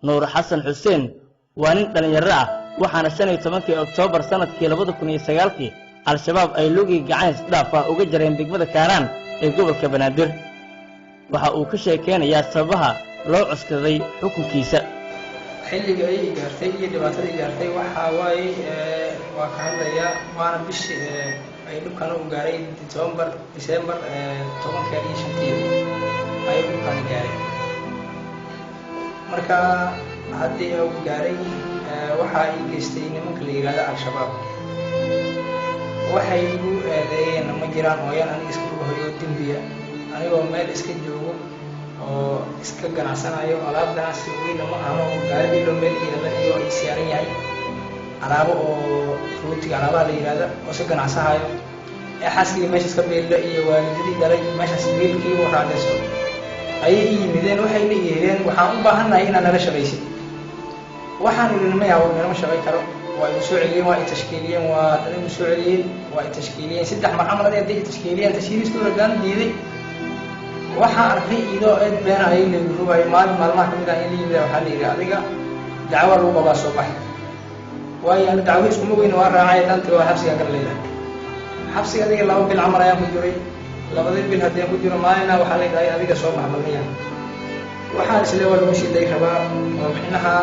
nuur xasan xuseen waa nin dhalinyaro ah waxaana 15 Oktoobar sanadkii 2009 al-shabaab ay lugi gacan isdhaafa uga jareen degmada Kaaraan ee gobolka Banaadir waxa uu ka sheekeynayaa sababaha loo cuskaday xukunkiisa xilliga ay gaartay iyo dhibaatadii gaartay waxa waaye waa ka hadlaya waana bishii ay dhulkan u gaaray December 15 ay dhulkan gaaray marka haddii uu gaaray waxa ay geystay nimanka la yiraahdo al-shabaab waxay ugu eedeeyeen ma jiraan hooyan aniga isku hoyo dambiya anigoo meel iska joogo oo iska ganacsanayo alaabdaas weyn ma aano gaari loo meel iyo ay saaran yahay alaabo oo fruutiga alaabaha la yiraahdo oo si ganacsanayo ee xaskiga meesha iska beelo iyo waalidadii dhalay meeshaas beelkii oo raadayso ay yimideen waxay leeyihiin waxaan u baahanahay inaan nala shaqaysid waxaan idin ma shaqay karo waa soo celiyeen waa tashkiiliyeen waa dhalin soo celiyeen waa tashkiiliyeen saddex marxalad ay tashkiiliyeen tashkiilistu ragaan diiday waxaan arkay idoo aad been ay leeyahay maalmaha kamid ah in liido waxa la yiraahdo adiga dacwo lagu qabaa soo bax waayo aan dacwo isku weyn waa raacay danta waa xabsiga kala leeyahay xabsiga adiga laba bil amar ayaan ku jiray labadii bil hadii ku jiro maalina waxa la yiraahdaa adiga soo bax malaya waxaan isla wada u shiday rabaa oo mixnaha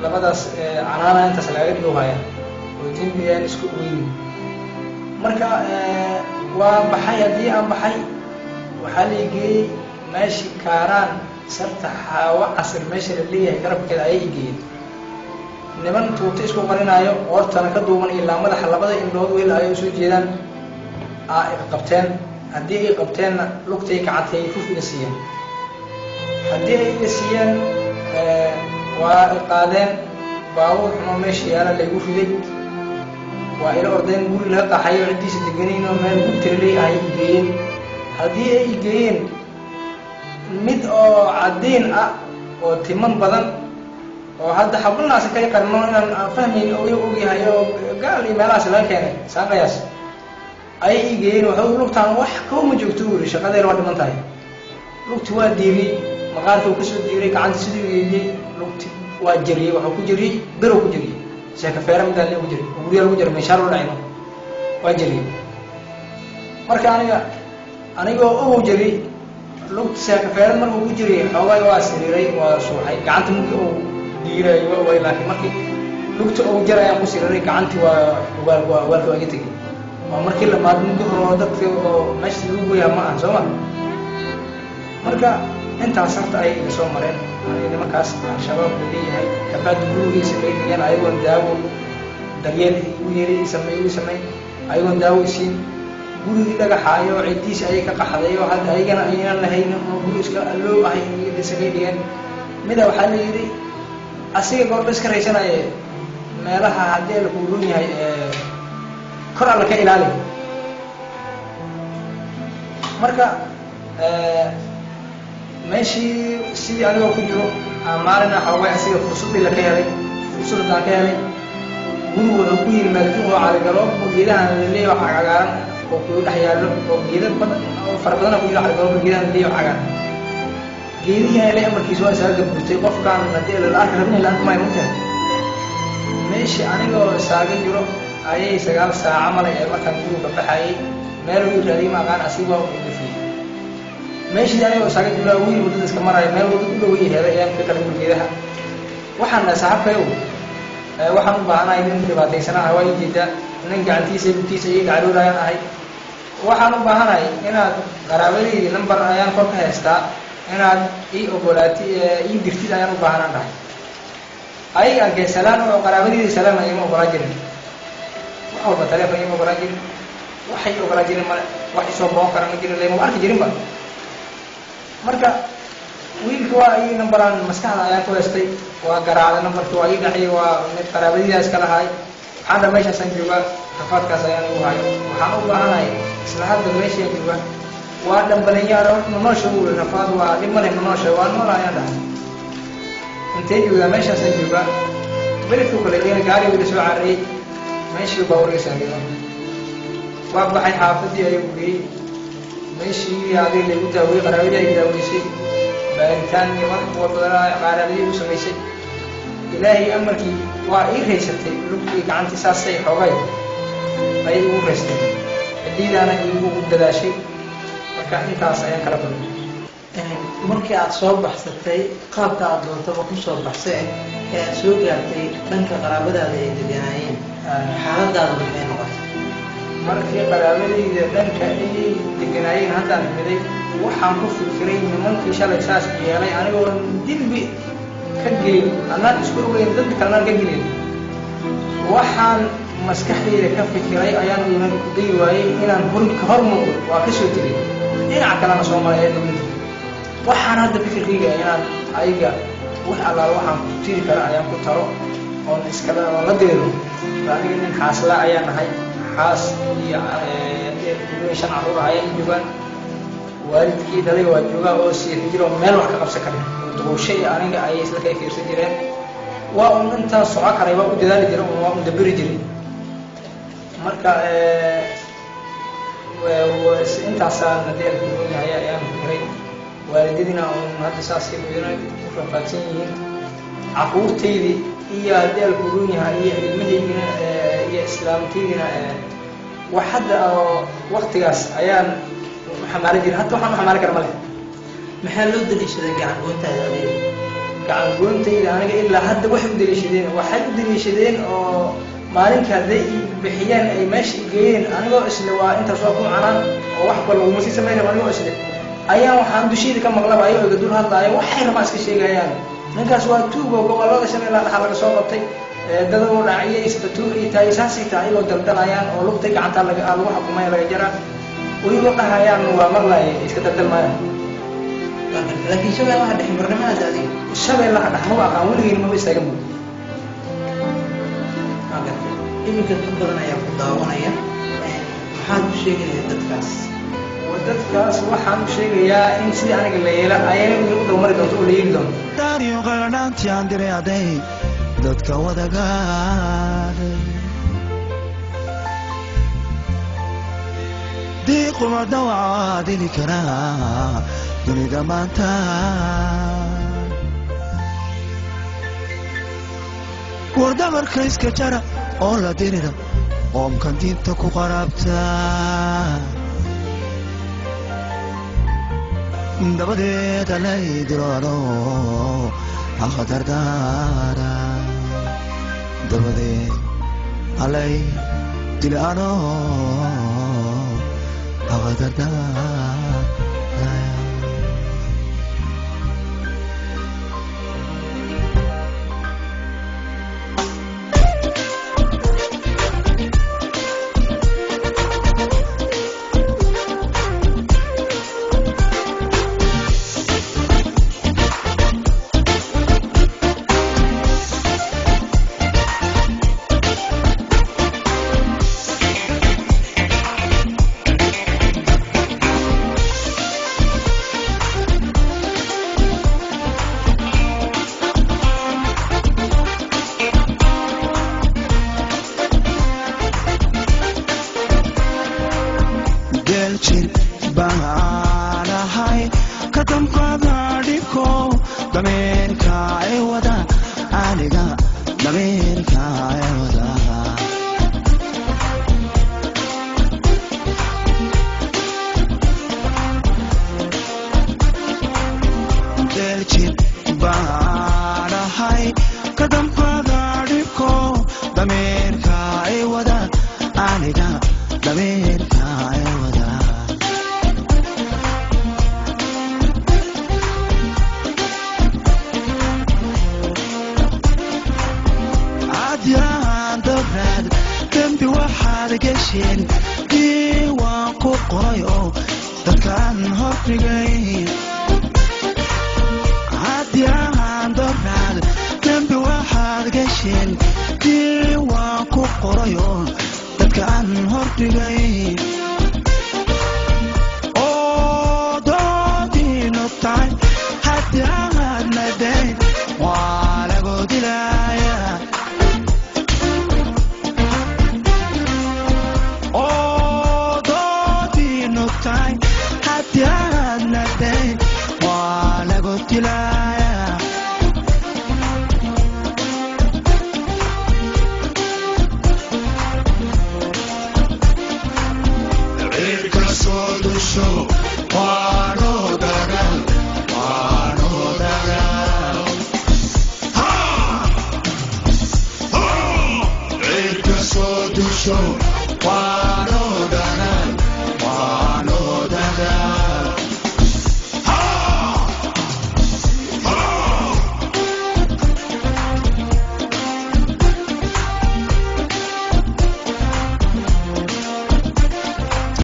labadaas canaana inta salaga dhigo haya oo jinbiyaan isku weyn marka waa baxay hadii aan baxay waxa la yigay meeshii Kaaraan sarta xawa asr meesha la leeyahay garabkeeda ay yigeen niman tuuta isku qarinayo hortana ka duuban ilaa madaxa labada indhood weel ay soo jeedaan ay qabteen hadii ay qabteen lugtay ka cadtay ku fiirsiiyeen hadii ay siiyeen waa qaadeen baawur xuma meeshii yaala lagu riday waa ila ordeen guri la qaxayo cidiisa deganayno meel ku tirlay ay geeyeen hadii ay geeyeen mid oo cadeen ah oo timan badan oo hadda xabnaas ka qarno inaan fahmin oo uu yahay oo gaal iyo meelaas la keenay saaqayaas ay geeyeen waxa uu lugtaan wax ka ma joogto uu shaqadeer waa dhiman tahay lugtu waa diiray maqaarka uu ka soo diiray gacanta sidii yeeyay lugti waa jariyay waxa ku jariyay biro ku jariyay sheeka feeram daal ku jariyay guriga lagu jariyay meesha loo dhacay waa jariyay marka aniga oo jariyay lugti sheeka feeram markuu ku jariyay xoogay waa siriiray waa suuxay gacanta markii uu diiray waa laakiin markii lugta uu jaray aan ku siriiray gacanti waa ka tagay waa markii la maadmo hore dadka oo meesha lagu go'ay ma aan soo marka inta sarta ay soo mareen nimankaas shabaab leeyahay kabad gurigiisa leeyahay ayagoo daawo daryeel u yeelay sameeyay ayagoo daawo siin gurigi dhagaxaayo cidiisa ay ka qaxday oo hadda ayagana ayaan lahayn oo guri iska loo ahay inay sameeyeen mida waxa la yiri asiga goor iska reeysanay meelaha hadii la ku roon yahay kor alla ka ilaaliyo marka ماشي سيدي أنا وكجرو أمارنا حواي أسير فرصة اللي كهذي فرصة اللي كهذي هو أقول المجنون على جراب وجيله اللي وحجارن وكل حياله وجيله فرقنا كل على جراب وجيله اللي وحجارن جيلي هاي اللي أمر كيسوا سأل جبتي قف كان نتيجة الآخر من الآن ما يموت ماشي أنا جو ساقي جرو أي سجال ساعة عمل ما كان يقول بحاجة ما له يجري ما كان أسيبه ويدفي ماشي أنا وساقي جرو وين ودرس كمرة ما له يقول وين هذا أيام كتر من جيلها وحنا ساعة فيو وحنا بعنا يدين في بعض السنة هواي جدا نرجع تيسي قالوا لا هاي وحنا بعنا هنا قرابي نمبر أيام كم هستا هنا أقولاتي درتي أيام بعنا ده أي أجل سلام وقرابي سلام أيام وقراجين أو بتلاقي أيام وقراجين وحي وقراجين ما وحي صباح كرامة جين اللي مبارك جين بقى مركا ويل كوا أي نمبران مسكان أيام كويستي وقرا نمبر كوا أي نحي ونت قرابي جالس كلا هاي هذا ماشي سنجوا كفات كاسيان وهاي وحنو بهاي سلحات دمشي جوا وادم بنيا رو منوشوا النفاذ ودمنا منوشوا وانولا يدا انتي جوا ماشي سنجوا بلتو كلين قاري ودسوا عري ماشي باوري سنجوا وابحي حافظي أيوبي ماشي هذه اللي قلتها وهي قرابي جاي كذا ويسي بإنسان يمر وطلع قرابي وسميسي إلهي أمركي وإيريستي لبكي كعنتي ساسي حوغي أي أوريستي الدين أنا إيبو قدداشي وكأن تاسا ينكربون markii aad soo baxsatay qaabka aad doontaba ku soo baxsay ee aad soo gaartay dhanka qaraabadaada ay deganaayeen xaaladaadu maxay noqotay markii qaraabadayda dhanka ay deganaayeen haddaan miday waxaan ku fikiray nimankii shalay saas yeelay anigoo dilbi ka gelin annaan isku ogeyn dadka kalena ka gelin waxaan maskaxdayda ka fikiray ayaan unan ku dayi waayey inaan hormuudo waa ka soo tegay dhinaca kalena soo maray ee dowladda waxaan hadda fikirkayga inaan ayaga wax allaala waxaan ku tiri kara ayaan ku taro oon la deero aniga nin xaasla ayaan nahay xaas iyo 5 carruur ayaan joogaan waalidkii dhalay waa joogaa oo sii jiro meel wax ka qabsan karin duushay aniga ay isla kay fiirsan jireen waa un inta soo karay waa u dadaali jiray oo waa u dabiri jiray marka intaasaan nadeel ku yahay ayaan fikiray والدينا هذا ساسي بينا رفاتين عقورتي هي هذه القرونها هي المهينا هي إسلامتينا وحد وقت جاس أيام حمارة جل حتى حمارة كرمله محلو دليش ذا قاعد قلت هذا قاعد قلت أنا إلا حد واحد دليشدين واحد دليشدين أو مالك هذا بحيان أي ماشي جين أنا لو أسلوا أنت سواكم عنا أو واحد ولا مسي سمينا ما لو أسلوا أيام وحنا دوشيد كم مغلب أيام يقدر هذا أيام وحير ما أسكت شيء جيان نكاس واتوب وقبل الله شنو لا حلقة صوبتي دلوا رعية يستتو إتاي ساسي تاي لو دلدل أيام ولو تيجي عن تلقى ألوح حكومة يلا جرا ويقول لها أيام ومرلا يسكت دلما لكن شو بقى واحد حمر ما هذا الشباب لا حد هو أقول لي ما بيستجمع يمكن تقدرنا يا فضاونا يا حد شيء يتدفس dadkaas waxaan u sheegayaa in sidii aniga la yeelo ayay ugu dawmari doonto oo la yeeli doonto daariyo qalanaantii aan direeday dadka wadagaaday diiquma dhawaca dili karaa dunida maanta wardamarka iska jara oo la dirira qoomkan diinta ku qaraabta dabadeed alay diroano aqdardaara dabadeed alay dilaano aqdardaara dusho wano dagal ha cirka soo dusho